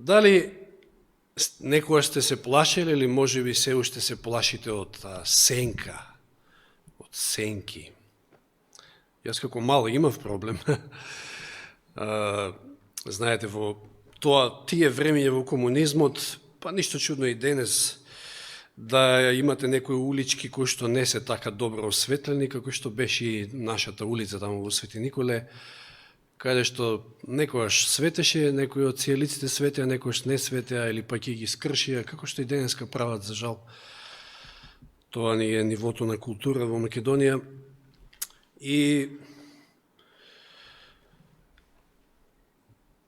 Дали некоја сте се плашили или може би се уште се плашите од сенка, од сенки? Јас како мал имав проблем. Знаете, во тие времења во комунизмот, па ништо чудно и денес, да имате некои улички кои што не се така добро осветлени, како што беше и нашата улица таму во Свети Николе, каде што некојаш светеше, некои од цијалиците светеа, некојаш не светеа, или пак ги скршија, како што и денеска прават, за жал. Тоа ни е нивото на култура во Македонија. И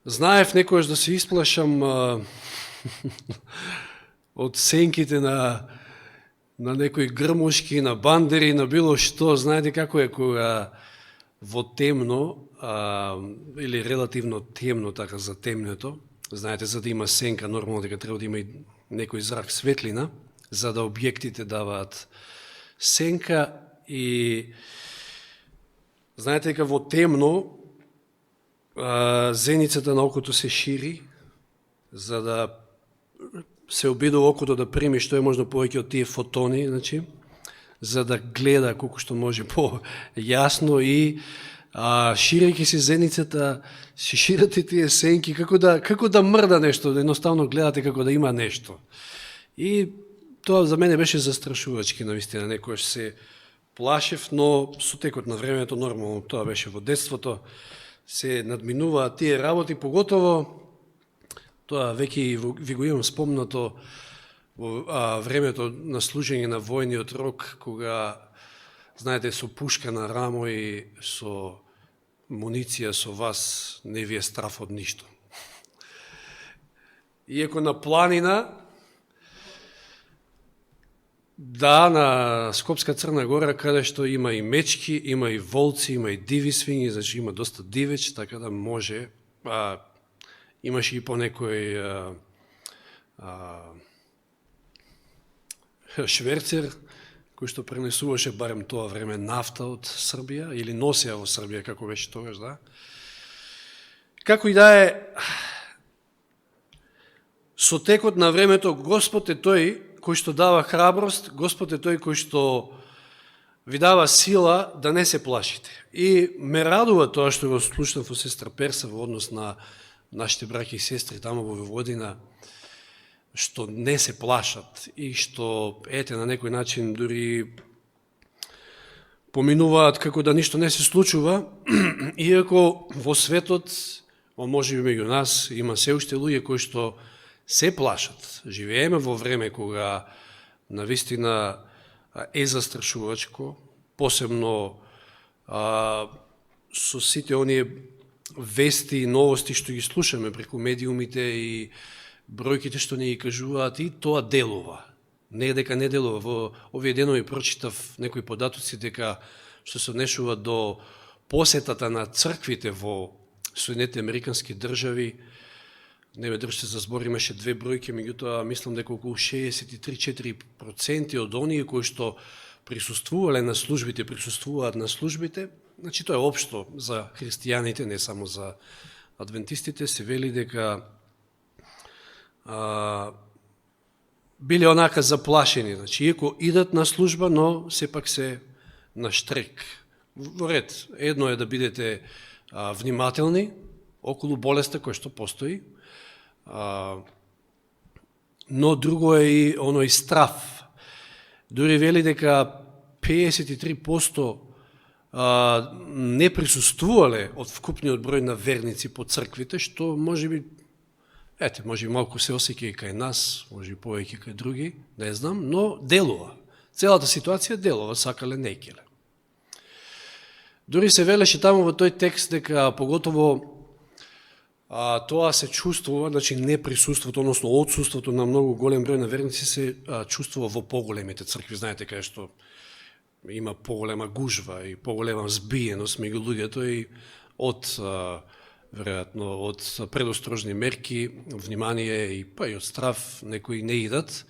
знаев некојаш да се исплашам од сенките на некои грмушки, на бандери, на било што. Знаете како е кога во темно, или релативно темно, така за темното, знаете, за да има сенка, нормално дека треба да има и некој зрак светлина, за да објектите даваат сенка. И знаете дека во темно зеницата на окото се шири, за да се обидува окото да прими што е можно повеќе од тие фотони, значи, за да гледа колку што може по-јасно. И ширејќи си зеницата, се шират и тие сенки, како да мрда нешто, едноставно гледате како да има нешто. И тоа за мене беше застрашувачки, навистина, некојаш се плашев, но со текот на времето, нормално, тоа беше во детството, се надминуваат тие работи, поготово, тоа веќе ви го имам спомнато во времето на служење на војниот рок, кога, знаете, со пушка на рамо и со муниција со вас не ви е страф од ништо. Иако на планина, да, на Скопска Црна Гора, каде што има и мечки, има и волци, има и диви свињи, значи има доста дивеч, така да може. Имаше и по некој шверцер, кој што пренесуваше барем тоа време нафта од Србија, или носеа во Србија, како беше тогаш, да. Како и да е, со текот на времето, Господ е тој кој што дава храброст, Господ е тој кој што ви дава сила да не се плашите. И ме радува тоа што го слушнав во сестра Перса во однос на нашите браќи и сестри тамо во Војводина, што не се плашат и што, ете, на некој начин дури поминуваат како да ништо не се случува, иако во светот, може би меѓу нас, има се уште луѓе кои што се плашат. Живееме во време кога навистина е застрашувачко, посебно со сите оние вести и новости што ги слушаме преку медиумите и бројките што ни ги кажуваат, и тоа делува. Не дека не делува. Во овие денови прочитав некои податоци дека што се однесува до посетата на црквите во Соединетите Американски држави, не ме држите за збор, имаше две бројки, меѓутоа мислам дека околу 63-4% од оние кои што присуствувале на службите, присуствуваат на службите, значи тоа е општо за христијаните, не само за адвентистите, се вели дека биле онака заплашени, значи, иако идат на служба, но сепак се на штрек. Во ред, едно е да бидете внимателни околу болеста која што постои, но друго е и оној страф. Дури вели дека 53% не присуствувале од вкупниот број на верници по црквите, што може би, може малку се осеќа и кај нас, може и повеќе кај други, не знам, но делува. Целата ситуација делува, сакале неќеле. Дури се велеше таму во тој текст дека поготово тоа се чувствува, значи неприсуството, односно отсуството на многу голем број на верници се чувствува во поголемите цркви. Знаете кај што има поголема гужва и поголема збиеност меѓу луѓето и од веројатно од предострожни мерки, внимание и па и од страв некои не идат.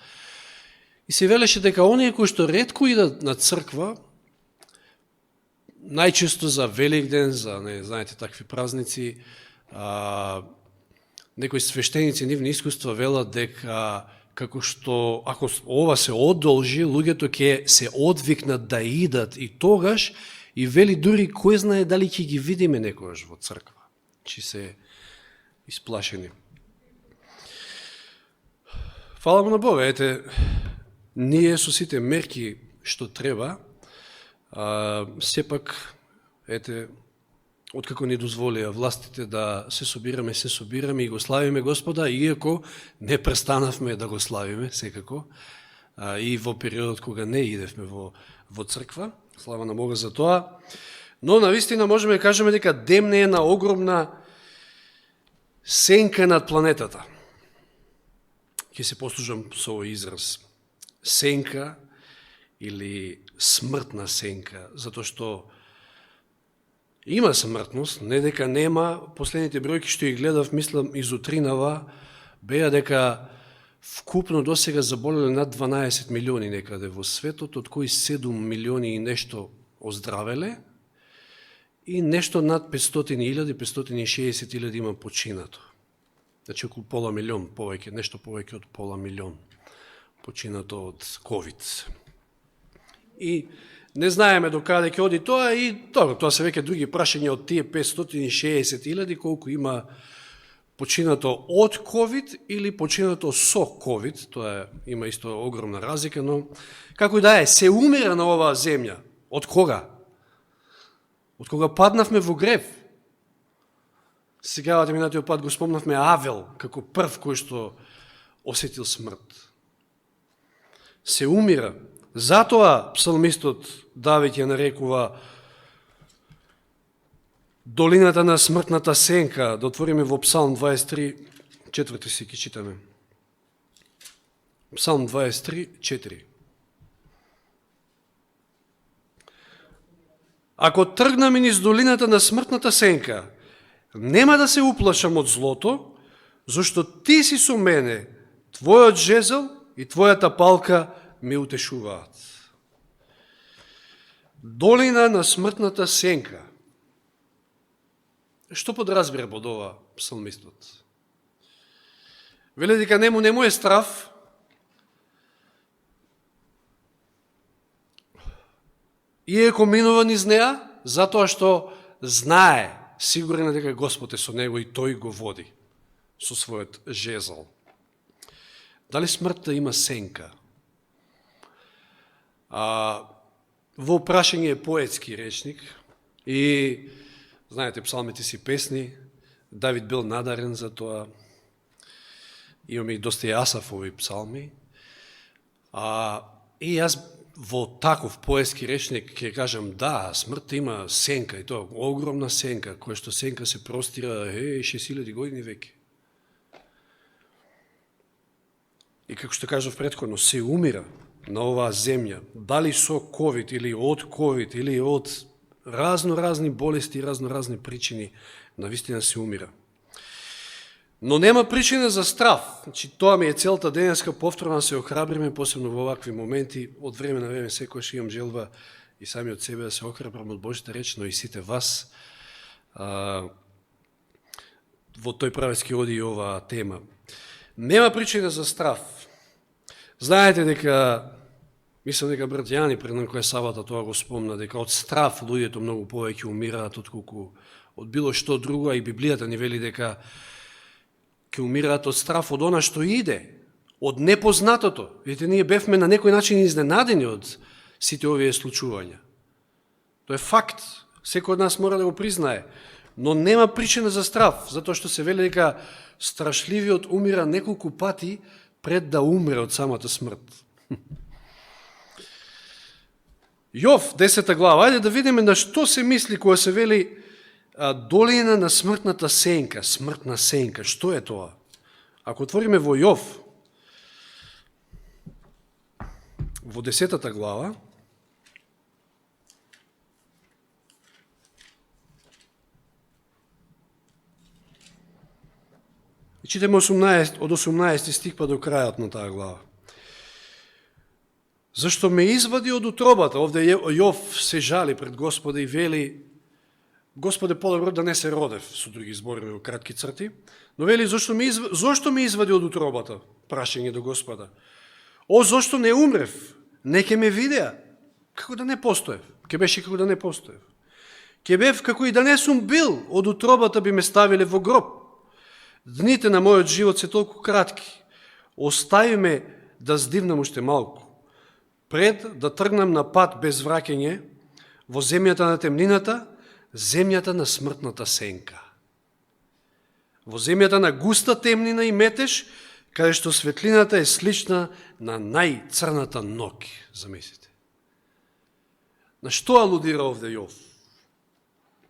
И се велеше дека оние кои што ретко идат на црква, најчесто за Великден, за, не знаете, такви празници, некои свештеници нивни искуства велат дека како што ако ова се одолжи, луѓето ќе се одвикнат да идат и тогаш, и вели дури кој знае дали ќе ги видиме некојаш во црква, че се исплашени. Фала му на Бога, ете, ние со сите мерки што треба, сепак, ете, откако ни дозволија властите да се собираме и го славиме Господа, иако не престанавме да го славиме, секако, и во периодот кога не идевме во црква, слава на Бога за тоа, но навистина можеме да кажеме дека демне е на огромна сенка над планетата. Ќе се послужам со овој израз. Сенка или смртна сенка, затоа што има смртност, не дека нема. Последните бројки што ги гледав, мислам, изутринава, беа дека вкупно досега заболеле над 12 милиони некаде во светот, од кои 7 милиони и нешто оздравеле и нешто над 500.000, 560.000 има починато. Значи околу пола милион повеќе, нешто повеќе од пола милион починато од COVID. И не знаеме до каде ќе оди тоа и тоа се веќе други прашања од тие 560.000 колку има починато од COVID или починато со COVID, тоа има исто огромна разлика, но како и да е, се умира на оваа земја. Од кога? Од кога паднавме во грев? Сега минатиот пат го спомнавме Авел како прв кој што осетил смрт. Се умира. Затоа псалмистот Давид ја нарекува долината на смртната сенка. Да отвориме во Псалм 23, 4 си ги читаме. Псалм 23, 4. Ако тргнаме низ долината на смртната сенка, нема да се уплашам од злото, зашто ти си со мене, твојот жезл и твојата палка ме утешуваат. Долина на смртната сенка. Што подразбира под ова псалмистот? Веле дека нему е страв, иако минува низ неа, затоа што знае, сигурен дека Господ е со него и тој го води со својот жезл. Дали смртта има сенка? Во прашање е поетски речник и знаете, псалмите си песни, Давид бил надарен за тоа, имаме и доста Асаф овои псалми, и јас во таков поетски речник ќе кажам, да, смртта има сенка, и тоа огромна сенка, која што сенка се простира 6000 години веќе. И како што кажав претходно, се умира на оваа земја, дали со COVID или од COVID или од разни болести, разни причини, навистина се умира. Но нема причина за страв. Значи, тоа ми е целта денеска, повторно се охрабриме, посебно во овакви моменти. Од време на време секојаш имам желба и сами од себе да се охрабрам од Божјата реч, но и сите вас во тој правецки оди и оваа тема. Нема причина за страв. Знаете дека, мислам дека брат Јани пред некоја сабата тоа го спомна, дека од страв луѓето многу повеќе умираат отколку од било што друго, а и Библијата ни вели дека ќе умираат од страв од она што иде, од непознатото. Видите, ние бевме на некој начин изненадени од сите овие случувања. Тоа е факт, секој од нас мора да го признае, но нема причина за страв, затоа што се вели дека страшливиот умира неколку пати пред да умре од самата смрт. Јов, 10 глава, ајде да видиме на што се мисли кога се вели долина на смртната сенка, смртна сенка, што е тоа? Ако отвориме во Јов, во 10 глава, и читаме од 18 стих па до крајот на таа глава. Зашто ме извади од утробата, овде Јов се жали пред Господа и вели, Господе, подобро да не се родев, со други зборови во кратки црти, но вели, зошто ме извади од утробата? Прашање до Господа. О, зошто не умрев? Не ке ме видеа. Како да не постоев? Ке беше како да не постоев. Ке бев како и да не сум бил, од утробата би ме ставиле во гроб. Дните на мојот живот се толку кратки. Остави ме да здивнам уште малку. Пред да тргнам на пат без враќање во земјата на темнината, земјата на смртната сенка. Во земјата на густа темнина и метеж, каде што светлината е слична на најцрната ноќ, замислите. На што алудира овде Јов?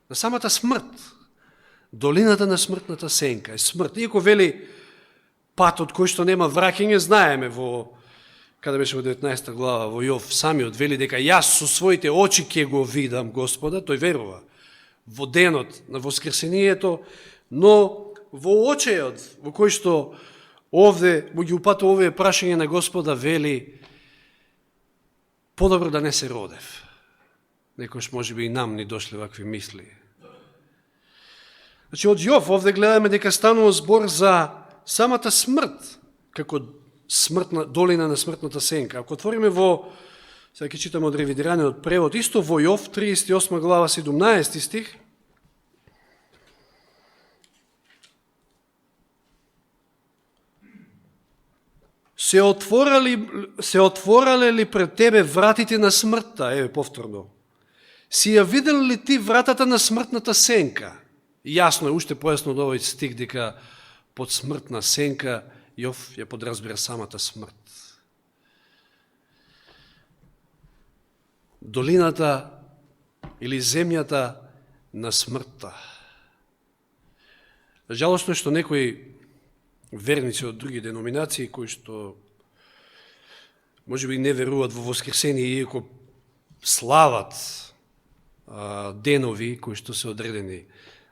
На самата смрт. Долината на смртната сенка е смрт. Иако вели патот кој што нема враќање, знаеме каде беше во 19 глава, во Јов самиот вели дека јас со своите очи ќе го видам Господа, тој верува во денот на воскресението, но во очејот во кој што овде му ги упатува овие прашање на Господа, вели подобро да не се родев. Некојаш можеби и нам ни дошле вакви мисли. Значи, од Јов овде гледаме дека станува збор за самата смрт, како смртна, долина на смртната сенка. Ако отвориме сега ќе читаме од ревидираниот превод, исто во Јов, 38 глава, 17 стих, се отворале ли пред тебе вратите на смртта? Еве, повторно. Си ја видел ли ти вратата на смртната сенка? Јасно е, уште појасно од овој стих, дека под смртна сенка Јов ја подразбира самата смрт. Долината или земјата на смртта. Жалосно е што некои верници од други деноминации, кои што можеби не веруваат во воскресение, иако слават денови кои што се одредени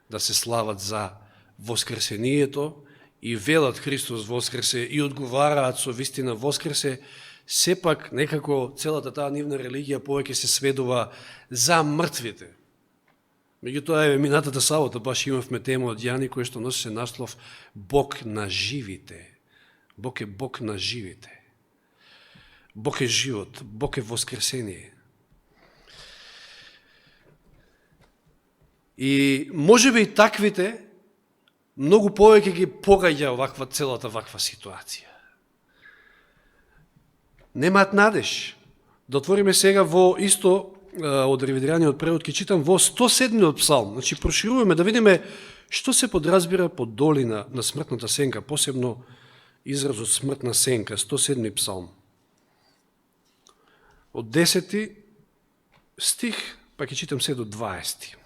да се слават за воскресението и велат Христос воскресе и одговараат со вистина воскресе, сепак некако целата таа нивна религија повеќе се сведува за мртвите. Меѓутоа, еве, минатата сабота баш имавме тема од Јани кој што носи наслов Бог на живите. Бог е Бог на живите. Бог е живот, Бог е воскресение. И можеби и таквите многу повеќе ги погаѓа целата ваква ситуација. Немаат надеж. Да отвориме сега во исто од ревидираниот превод, ќе читам во 107-иот псалм. Значи, прошируваме да видиме што се подразбира под долина на смртната сенка, посебно изразот смртна сенка, 107-ми псалм. Од 10 стих, па ќе читам се до 20.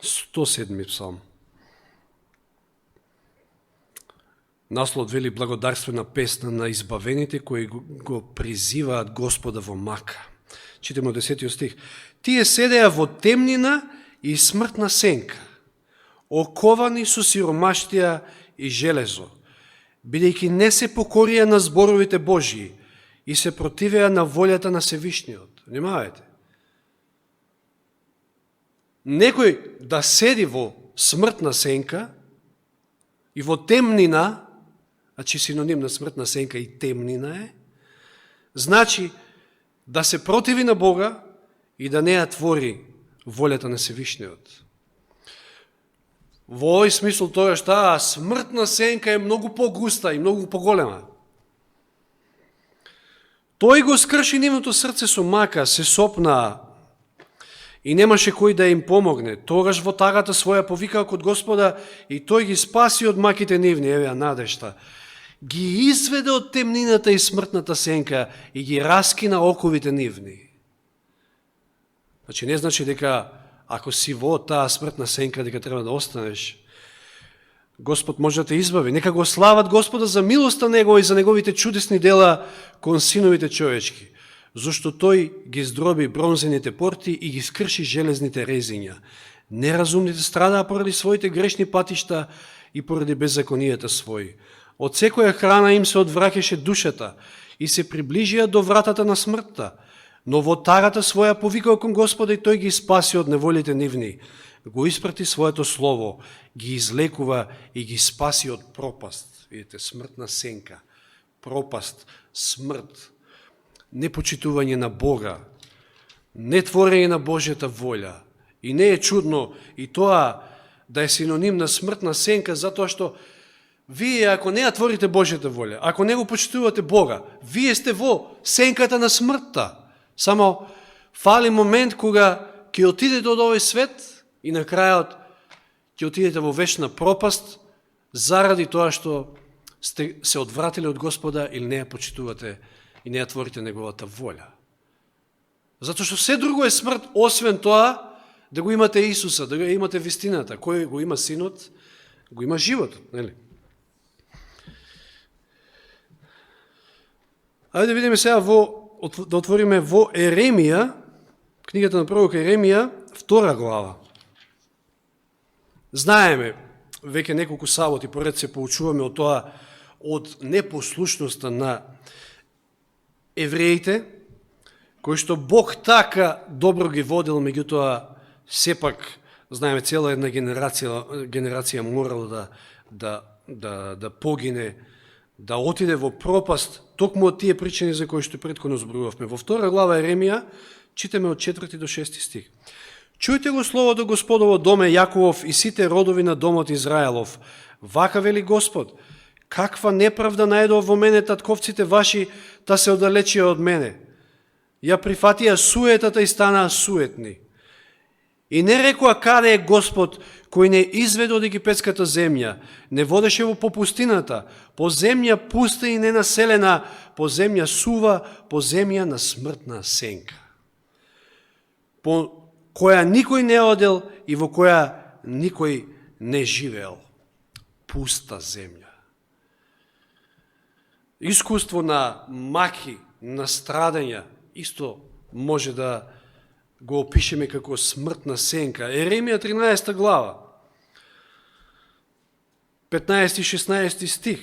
107-ми псалм. Наслов вели благодарствена песна на избавените кои го призиваат Господа во мака. Читаме од 10 стих. Тие седеа во темнина и смртна сенка, оковани со сиромаштија и железо, бидејќи не се покорија на зборовите Божии и се противеа на волјата на Севишниот. Внимавајте. Некој да седи во смртна сенка и во темнина, значи синоним на смртна сенка и темнина е, значи да се противи на Бога и да не ја твори волјата на Севишниот. Во овој смисол тоа што смртна сенка е многу погуста и многу поголема. Тој го скрши нивното срце со мака, се сопна и немаше кој да им помогне. Тогаш во тагата своја повикаа код Господа и тој ги спаси од маките нивни, еве надежта. Ги изведе од темнината и смртната сенка и ги раскина оковите нивни. Значи не значи дека ако си во таа смртна сенка дека треба да останеш. Господ може да те избави. Нека го слават Господа за милоста Негова и за Неговите чудесни дела кон синовите човечки. Зошто тој ги здроби бронзените порти и ги скрши железните резиња. Неразумните страдаа поради своите грешни патишта и поради беззаконијата своји. Од секоја храна им се одвраќаше душата и се приближија до вратата на смртта. Но во тарата своја повикал кон Господа и тој ги спаси од неволите нивни. Го испрати своето слово, ги излекува и ги спаси од пропаст. Видите, смртна сенка, пропаст, смрт, непочитување на Бога, нетворење на Божјата волја. И не е чудно и тоа да е синоним на смртна сенка, затоа што вие, ако не ја творите Божјата волја, ако не го почитувате Бога, вие сте во сенката на смртта. Само фали момент кога ќе отидете од овој свет и на крајот ќе отидете во вечна пропаст заради тоа што сте се одвратили од Господа или не ја почитувате и не ја творите неговата волја. Затоа што се друго е смрт, освен тоа да го имате Исуса, да го имате вистината. Кој го има синот, го има животот, нели? Ајде да видиме сега да отвориме во Еремија, книгата на пророк Еремија, 2 глава. Знаеме, веќе неколку саботи поред се поучуваме од тоа, од непослушноста на евреите, кои што Бог така добро ги водил, меѓутоа сепак, знаеме, цела една генерација морала да погине, да отиде во пропаст, токму од тие причини за кои што претходно зборувавме. Во 2 глава Еремија читаме од 4 до 6 стих. Чујте го словото Господово доме Јаковов и сите родови на домот Израелов. Вака вели Господ, каква неправда најдов во мене татковците ваши, та се оддалечија од мене. Ја прифатија суетата и станаа суетни. И не рекоа каде е Господ, кој не изведе од египетската земја, не водеше во по пустината, по земја пуста и ненаселена, по земја сува, по земја на смртна сенка, по која никој не одел и во која никој не живеел. Пуста земја. Искуство на маки, на страдања, исто може да го опишеме како смртна сенка. Еремија 13 глава, 15 и 16 стих.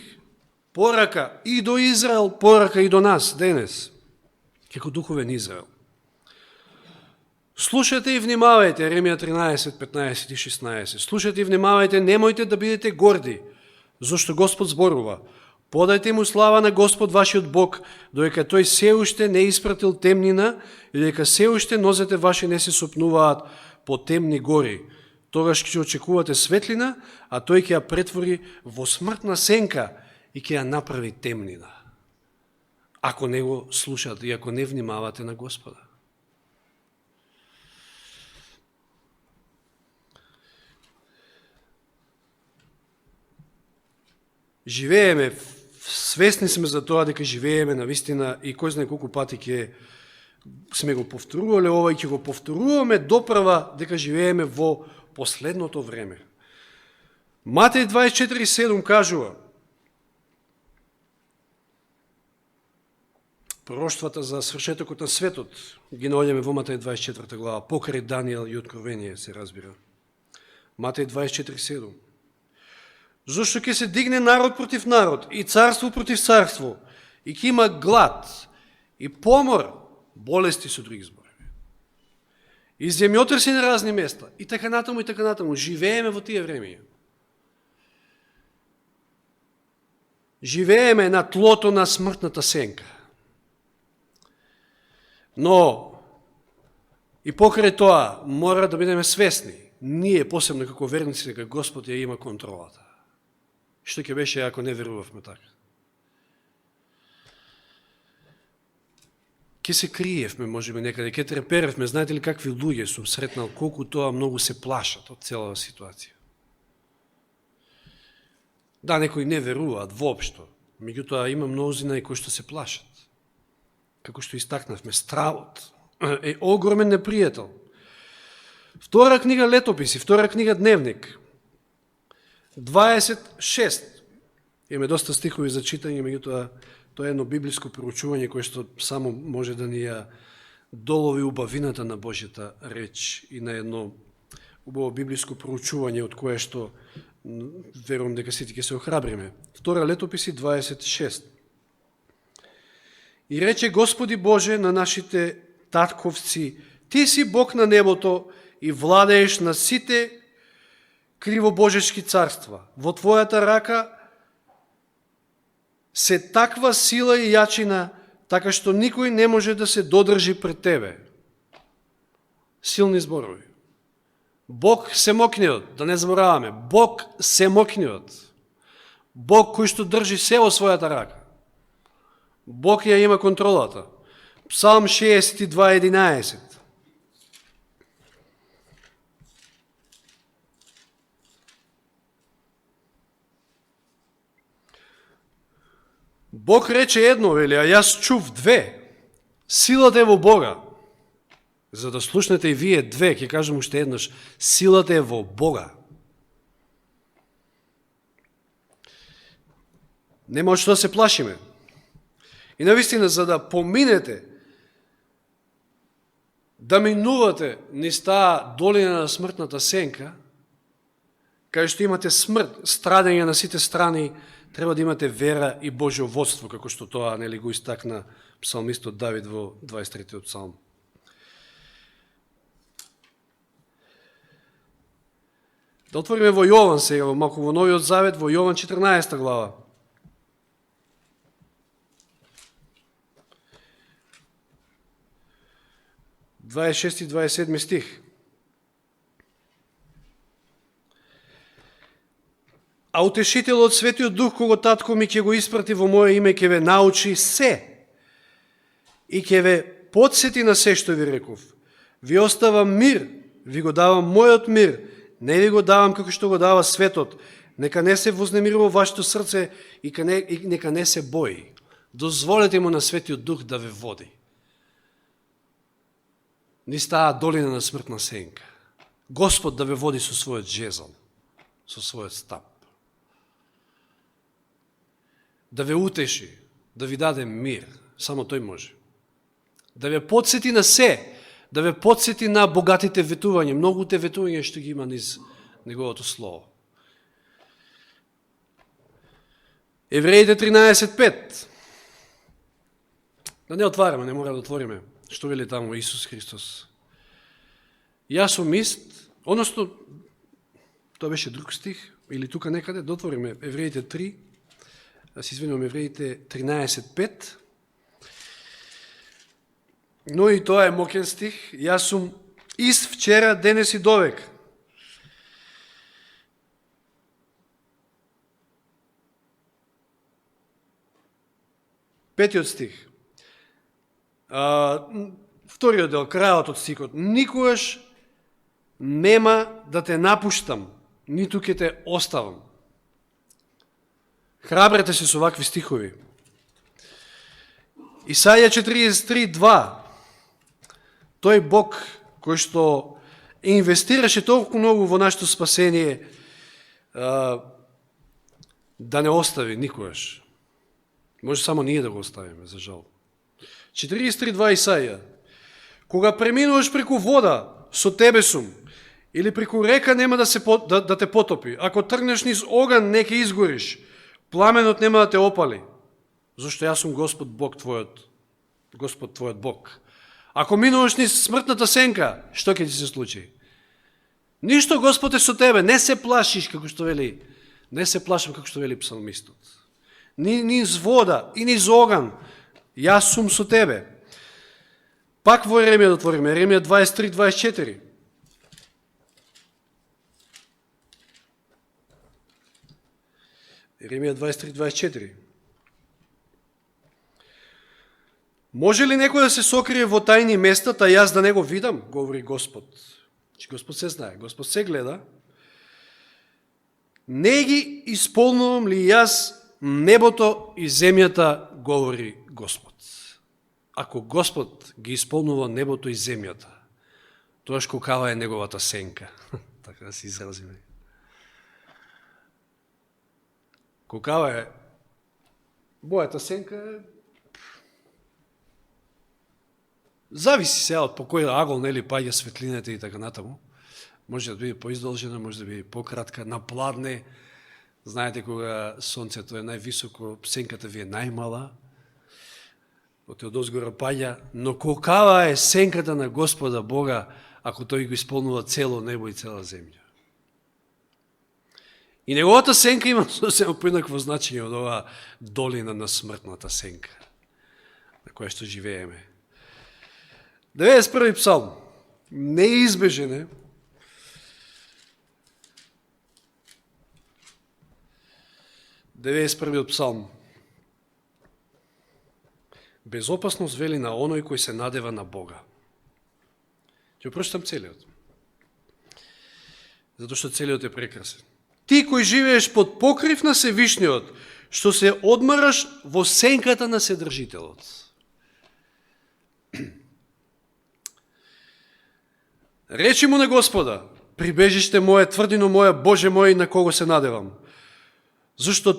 Порака и до Израел, порака и до нас денес, како духовен Израел. Слушате и внимавајте, Еремија 13, 15 и 16. Слушате и внимавајте, немојте да бидете горди, зашто Господ зборува. Подајте му слава на Господ вашиот Бог, додека тој се уште не испратил темнина и додека се уште нозете ваши не се сопнуваат по темни гори. Тогаш ќе очекувате светлина, а тој ќе ја претвори во смртна сенка и ќе ја направи темнина. Ако не го слушате и ако не внимавате на Господа. Живееме, свесни сме за тоа дека живееме на вистина и кој знае колку пати ќе сме го повторувале ова и ќе го повторуваме доправа дека живееме во последното време. Матеј 24:7 кажува пророштвата за свршетокот на светот ги наоѓаме во Матеј 24 глава, покрај Данијел и Откровение се разбира. Матеј 24:7. Зошто ќе се дигне народ против народ и царство против царство и ќе има глад и помор, болести со други зборови. И земјотреси на разни места и така натаму и така натаму. Живееме во тие времења. Живееме на тлото на смртната сенка. Но и покрај тоа мора да бидеме свесни. Ние посебно како верници дека Господ ја има контролата. Што ќе беше ако не верувавме така? Ке се криевме, можеби некаде, ке треперевме. Знаете ли какви луѓе сум сретнал, колку тоа многу се плашат од целава ситуација. Да, некои не веруваат воопшто, меѓутоа има мнозина и кои што се плашат. Како што истакнавме, стравот е огромен непријател. Втора книга Летописи, втора книга Дневник, 26. Имаме доста стихови за читање, меѓутоа тоа е едно библиско проучување кое што само може да ни ја долови убавината на Божјата реч и на едно убаво библиско проучување од кое што верувам дека сите ќе се охрабриме. Втора Летописи 26. И рече Господи Боже на нашите татковци, ти си Бог на небото и владееш на сите кривобожешки царства. Во твојата рака се таква сила и јачина, така што никој не може да се додржи пред тебе. Силни зборови. Бог Семокниот, да не забораваме, Бог Семокниот. Бог кој што држи се во својата рака. Бог ја има контролата. Псалм 62:11. Бог рече едно, вели, а јас чув две. Силата е во Бога. За да слушнете и вие две, ќе кажам уште еднаш, силата е во Бога. Нема од што да се плашиме. И навистина, за да поминете, да минувате низ таа долина на смртната сенка, кај што имате смрт, страдење на сите страни, треба да имате вера и Божјо водство, како што тоа нели го истакна псалмистот Давид во 23-тиот псалм. Да отвориме во Јован сега, малку во Новиот Завет, во Јован 14 глава. (26 и 27 стих). А утешителот, Светиот Дух, кого татко ми ќе го испрати во моје име, ќе ве научи се и ќе ве подсети на се што ви реков. Ви оставам мир, ви го давам мојот мир, не ви го давам како што го дава светот. Нека не се вознемирува вашето срце и нека не се бои. Дозволете му на Светиот Дух да ве води низ таа долина на смртна сенка. Господ да ве води со својот жезл, со својот стап. Да ве утеши, да ви даде мир. Само тој може. Да ве подсети на се, да ве подсети на богатите ветувања, многуте ветувања што ги има низ неговото слово. Евреите 13:5. Да не отвараме, не мора да отвориме. Што вели таму Исус Христос? Јас сум ист, односно, тоа беше друг стих, или тука некаде, да отвориме Евреите 3, да се извинувам, Евреите 13:5. Но и тоа е мокен стих. Јас сум ист вчера, денес и довек. Петиот стих. Вториот дел, крајот од стихот. Никогаш нема да те напуштам, ниту ќе те оставам. Храбрете се со вакви стихови. Исаја 43:2. Тој Бог кој што инвестираше толку многу во нашето спасение, да не остави никогаш. Може само ние да го оставиме, за жал. 43:2 Исаја. Кога преминуваш преку вода, со тебе сум, или преку река нема да те потопи. Ако тргнеш низ оган, не ќе изгориш. Пламенот нема да те опали. Зашто јас сум Господ Бог твојот, Господ твојот Бог. Ако минуваш низ смртната сенка, што ќе ти се случи? Ништо, Господ е со тебе, не се плашиш, како што вели, не се плашам, како што вели псалмистот. Низ вода и низ оган, јас сум со тебе. Пак во Еремија да отвориме, Еремија 23:24. Еремија 23:24. Може ли некој да се сокрие во тајни места, та јас да не го видам, говори Господ. Че Господ се знае, Господ се гледа. Не ги исполнувам ли јас небото и земјата, говори Господ. Ако Господ ги исполнува небото и земјата, тоаш каква е неговата сенка? Така да се изразиме. Каква е бојата сенка? Зависи сега од по кој агол, нели, паѓа светлината и така натаму. Може да биде поиздолжена, може да биде пократка, на пладне. Знаете, кога сонцето е највисоко, сенката ви е најмала. од одозгора паѓа, но колкава е сенката на Господа Бога, ако тој го исполнува цело небо и цела земја. И неговата сенка има сосема поинакво значење од оваа долина на смртната сенка, на која што живееме. 91. псалм. Неизбежен е. Деведесет псалм. Безопасност вели на оној кој се надева на Бога. Ќе прочитам целиот. Затоа што целиот е прекрасен. Ти кој живееш под покрив на Севишниот, што се одмараш во сенката на Седржителот. Речи му на Господа, прибежиште мое, тврдино моја, Боже мој, на кого се надевам. Зашто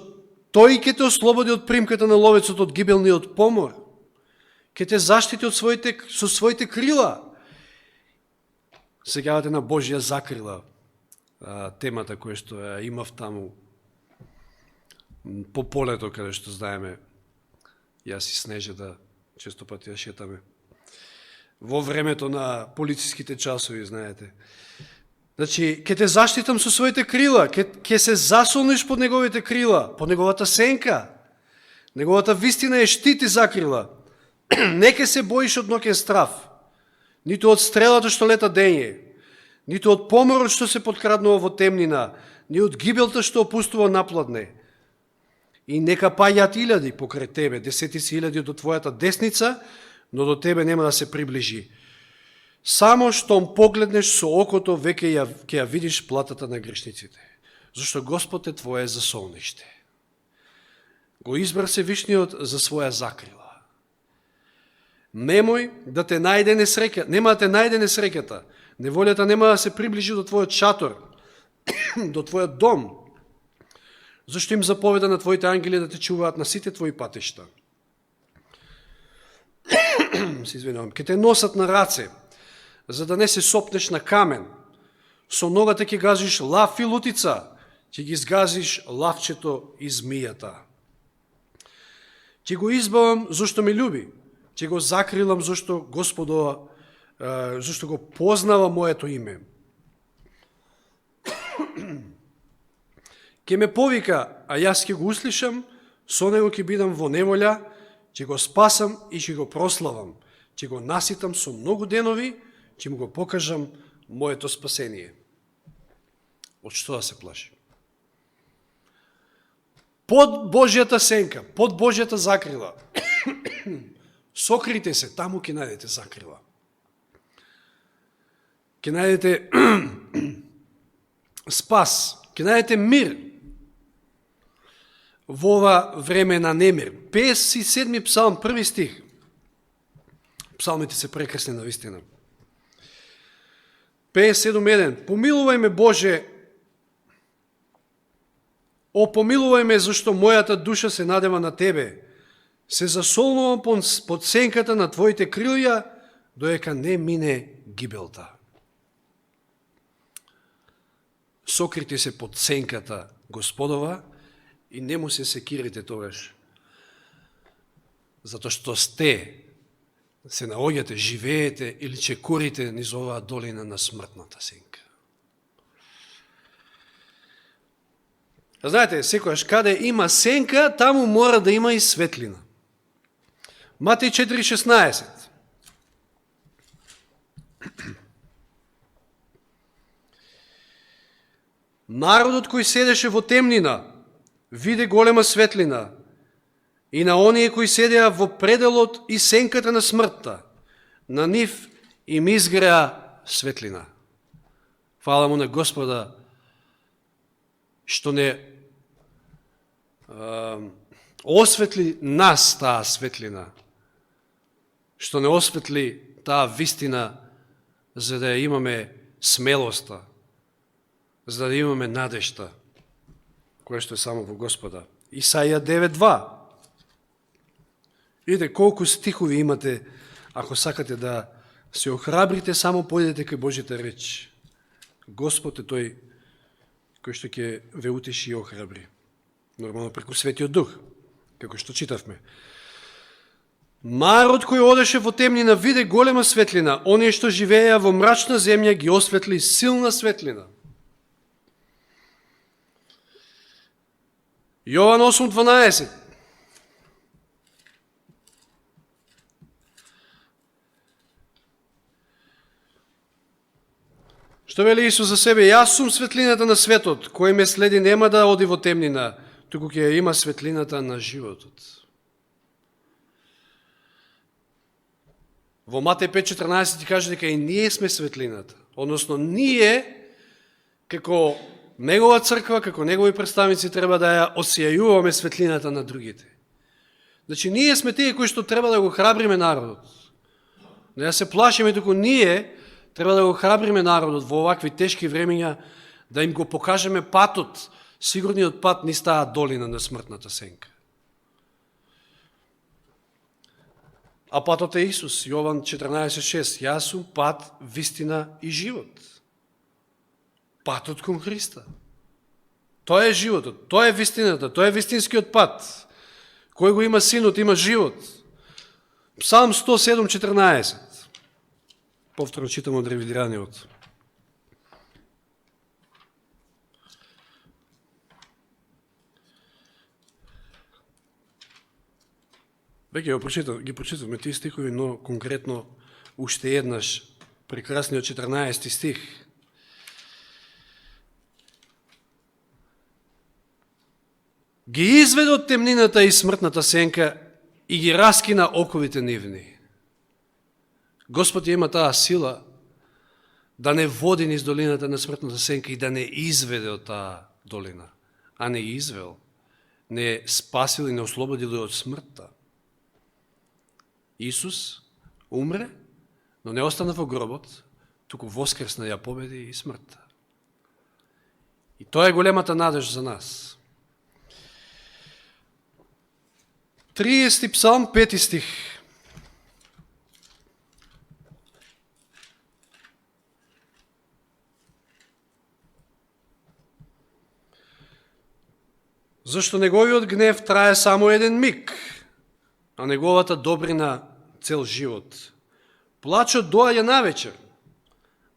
тој ќе те ослободи од примката на ловецот, од гибелниот помор. Ќе те заштити со своите крила. Сегавате на Божја закрила, темата која што ја имав таму по полето, каде што знаеме, јас и Снежета често пати ја шетаме. Во времето на полициските часови, знаете. Значи, ќе те заштитам со своите крила, ќе се засолниш под неговите крила, под неговата сенка. Неговата вистина е штит и закрила. Не ќе се боиш од ноќен страв, ниту од стрелата што лета дење, ниту од поморот што се подкраднува во темнина, ни од гибелта што опустува напладне. И нека паѓаат илјади покрај тебе, десетици илјади до твојата десница, но до тебе нема да се приближи. Само штом погледнеш со окото, веќе ќе ја видиш платата на грешниците. Зашто Господ е твое засолниште. Го избра Севишниот за своја закрила. Немој да те најде несреќа, нема да те најде несреќата. Неволјата нема да се приближи до твојот шатор, до твојот дом. Зашто им заповеда на твоите ангели да те чуваат на сите твои патишта. Се извинувам. Ке те носат на раце, за да не се сопнеш на камен. Со ногата ќе газиш лав и лутица, ќе ги изгазиш лавчето и змијата. Ќе го избавам зашто ме љуби, ќе го закрилам зашто Господова, зашто го познава моето име. Ќе ме повика, а јас ќе го услишам, со него ќе бидам во неволја, ќе го спасам и ќе го прославам, ќе го наситам со многу денови, ќе му го покажам моето спасение. Од што да се плаши? Под Божјата сенка, под Божјата закрила, сокрите се, таму ќе најдете закрила. Ќе најдете спас, ќе најдете мир во ова време на немир. 57. псалм, 1 стих. Псалмите се прекрасни на вистина. 57.1. Помилувај ме, Боже, помилувај ме, зашто мојата душа се надева на Тебе. Се засолнувам под сенката на Твоите крилја, доека не мине гибелта. Сокрите се под сенката Господова и не му се секирите тогаш. Затоа што сте, се наоѓате, живеете или чекорите низ оваа долина на смртната сенка. Знаете, секојаш каде има сенка, таму мора да има и светлина. Матеј 4.16. Народот кој седеше во темнина, виде голема светлина, и на оние кои седеа во пределот и сенката на смртта, на нив им изгреа светлина. Фала му на Господа, што не осветли нас таа светлина, што не осветли таа вистина, за да имаме смелоста, за да имаме надежта, која што е само во Господа. Исаија 9.2. Видите колку стихови имате, ако сакате да се охрабрите, само појдете кај Божјата реч. Господ е тој кој што ќе ве утеши и охрабри. Нормално преку Светиот Дух, како што читавме. Марод кој одеше во темнина виде голема светлина, оние што живееја во мрачна земја ги осветли силна светлина. Јован 8:12. Што вели Исус за себе? Јас сум светлината на светот, кој ме следи нема да оди во темнина, туку ќе ја има светлината на животот. Во Матеј 5:14 ти каже дека и ние сме светлината, односно ние како Негова црква, како Негови представници треба да ја осјајуваме светлината на другите. Значи ние сме тие кои што треба да го храбриме народот. Не да се плашиме, туку ние треба да го храбриме народот во овакви тешки времења, да им го покажеме патот, сигурниот пат низ таа долина на смртната сенка. А патот е Исус, Јован 14:6. Јас сум пат, вистина и живот. Патот кон Христа. Тоа е животот, тоа е вистината, тоа е вистинскиот пат. Кој го има синот, има живот. Псалм 107:14. Повторно читам од ревидираниот. Веќе ги прочитавме тие стихови, но конкретно уште еднаш, прекрасниот 14 стих. Ги изведе од темнината и смртната сенка и ги раскина оковите нивни. Господ има таа сила да не води низ долината на смртната сенка и да не изведе од таа долина, а не извел, не спасил и не ослободил од смртта. Исус умре, но не остана во гробот, туку воскресна, ја победи и смртта. И тоа е големата надеж за нас. 30 псалм, 5 стих. Зашто неговиот гнев трае само еден миг, а неговата добрина цел живот. Плачот доаѓа навечер,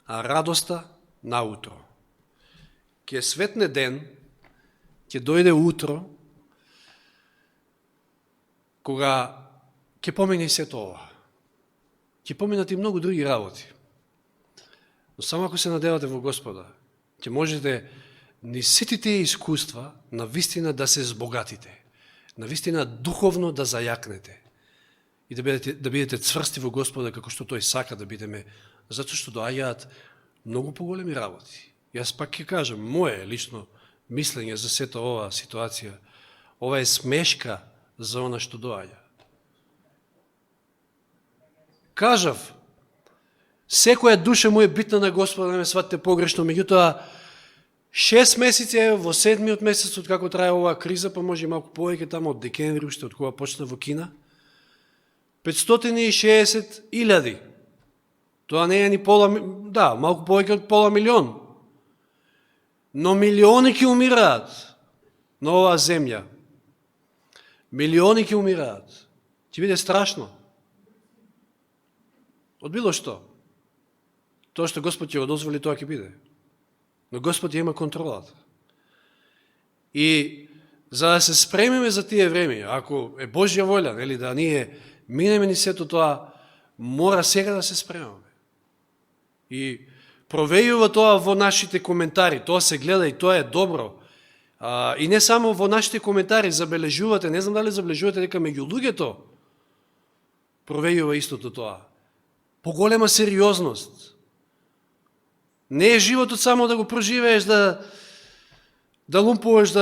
а радоста наутро. Ке светне ден, ќе дојде утро, кога ќе помине и сето ова. Ќе поминат и многу други работи. Но само ако се надевате во Господа, ќе можете ни сите тие искуства на вистина да се збогатите, на вистина духовно да зајакнете и да бидете цврсти во Господа како што Тој сака да бидеме, затоа што доаѓаат многу поголеми работи. Јас пак ќе кажам, моje лично мислење за сета оваа ситуација, ова е смешка за она што доаѓа. Кажав, секоја душа му е битна на Господа, не ме сватите погрешно, меѓутоа 6 месеци е во 7-миот месец од како трае оваа криза, па може и малку повеќе тамо од декември, уште од кога почна во Кина, 560.000. Тоа не е ни малку повеќе од пола милион. Но милиони ќе умираат на оваа земја. Милиони ќе умираат. Ќе биде страшно. Од било што. Тоа што Господ ќе го дозволи, тоа ќе биде. Но Господ ја има контролата. И за да се спремиме за тие време, ако е Божја волја, нели, да ние минеме ни сето тоа, мора сега да се спремаме. И провејува тоа во нашите коментари, тоа се гледа и тоа е добро. И не само во нашите коментари, забележувате, не знам дали забележувате дека меѓу луѓето провејува истото тоа. Поголема сериозност. Не е животот само да го проживееш, да лумпуваш,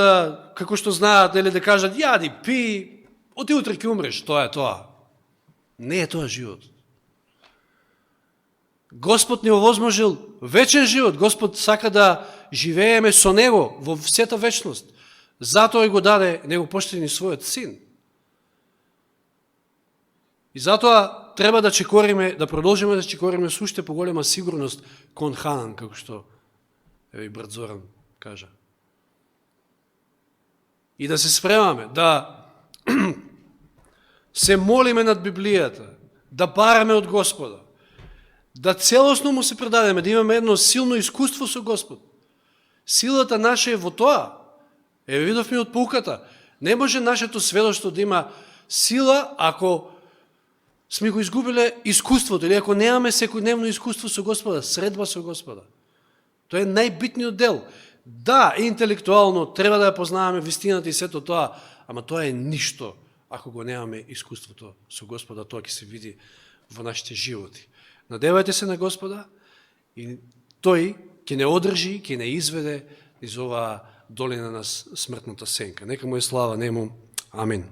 како што знаат, или да кажат, јади, пи, оти утре ќе умреш, тоа е тоа. Не е тоа живот. Господ ни овозможил вечен живот. Господ сака да живееме со Него во сета вечност. Затоа и го даде, не го пошти ни својот син. И затоа треба да чекориме, да продолжиме да чекориме со уште поголема сигурност кон Ханан, како што и брат Зоран кажа. И да се спремаме, да се молиме над Библијата, да бараме од Господа, да целосно му се предадеме, да имаме едно силно искуство со Господ. Силата наша е во тоа. Видовме од поуката. Не може нашето сведоштво да има сила ако сме го изгубиле искуството, или ако немаме секојдневно искуство со Господа, средба со Господа. Тоа е најбитниот дел. Да, интелектуално треба да ја познаваме вистината и сето тоа, ама тоа е ништо ако го немаме искуството со Господа, тоа ќе се види во нашите животи. Надевајте се на Господа и тој ќе не одржи, ќе не изведе из оваа долина на смртната сенка. Нека му е слава нему. Амин.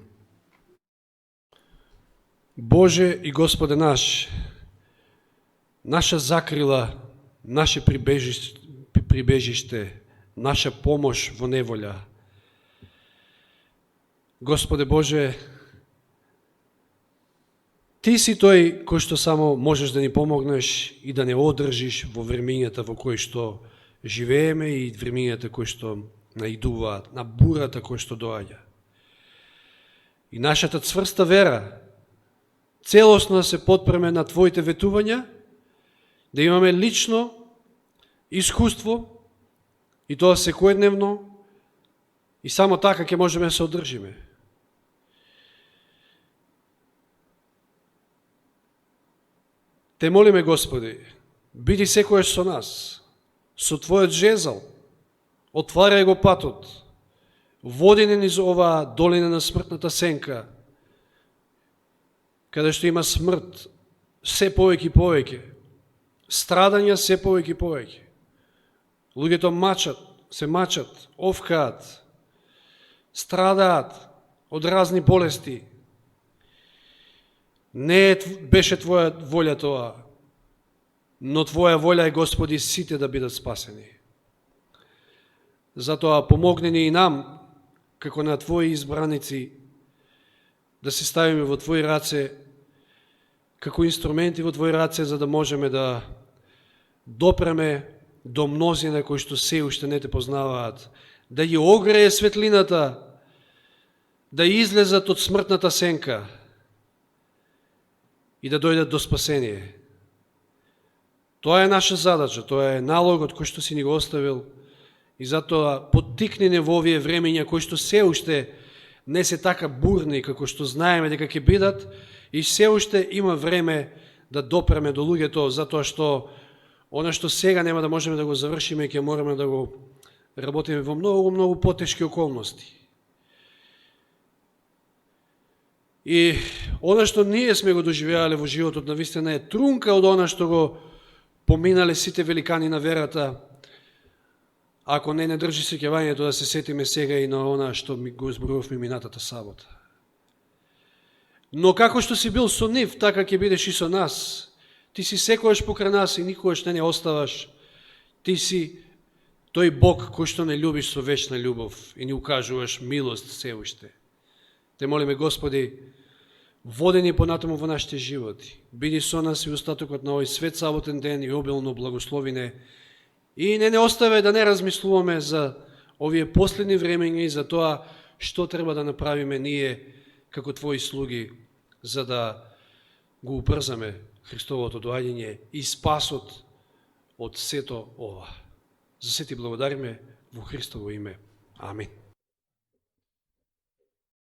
Боже и Господе наш, наша закрила, наше прибежиште, наша помош во неволја. Господе Боже, Ти си тој кој што само можеш да ни помогнеш и да не одржиш во времењата во кои што живееме и времењата кои што наидуваат, на бурата кој што доаѓа. И нашата цврста вера, целосно да се потпреме на Твоите ветувања, да имаме лично искуство и тоа секојдневно и само така ќе можеме да се одржиме. Те молиме, Господи, биди секојаш со нас, со Твојот жезал, отварај го патот, води не низ оваа долина на смртната сенка, каде што има смрт се повеќе и повеќе, страдања се повеќе и повеќе. Луѓето се мачат, овкаат, страдаат од разни болести. Не беше Твоја волја тоа, но Твоја волја е, Господи, сите да бидат спасени. Затоа помогни ни и нам, како на Твои избраници, да се ставиме во Твои раце, како инструменти во Твои раце, за да можеме да допреме до мнозина кои што се уште не Те познаваат, да ги огрее светлината, да излезат од смртната сенка и да дојдат до спасение. Тоа е наша задача, тоа е налогот кој што си ни го оставил и затоа поттикни не во овие времења кои што се уште не се така бурни како што знаеме дека ќе бидат и се уште има време да допреме до луѓето, затоа што она што сега нема да можеме да го завршиме, ќе мораме да го работиме во многу потешки околности. И она што ние сме го доживеале во животот на вистина е трунка од она што го поминале сите великани на верата, ако не држи сеќавањето да се сетиме сега и на она што ми го зборувавме минатата сабота. Но како што си бил со нив, така ќе бидеш и со нас. Ти си секојаш покрај нас и никогаш не оставаш. Ти си тој Бог кој што не любиш со вечна љубов и ни укажуваш милост се уште. Те молиме, Господи, води ни понатаму во нашите животи. Биди со нас и остатокот на овој свет саботен ден и обилно благословине. И не оставе да не размислуваме за овие последни времења и за тоа што треба да направиме ние како Твои слуги, за да го убрзаме Христовото доаѓање и спасот од сето ова. За се Ти благодариме во Христово име. Амин.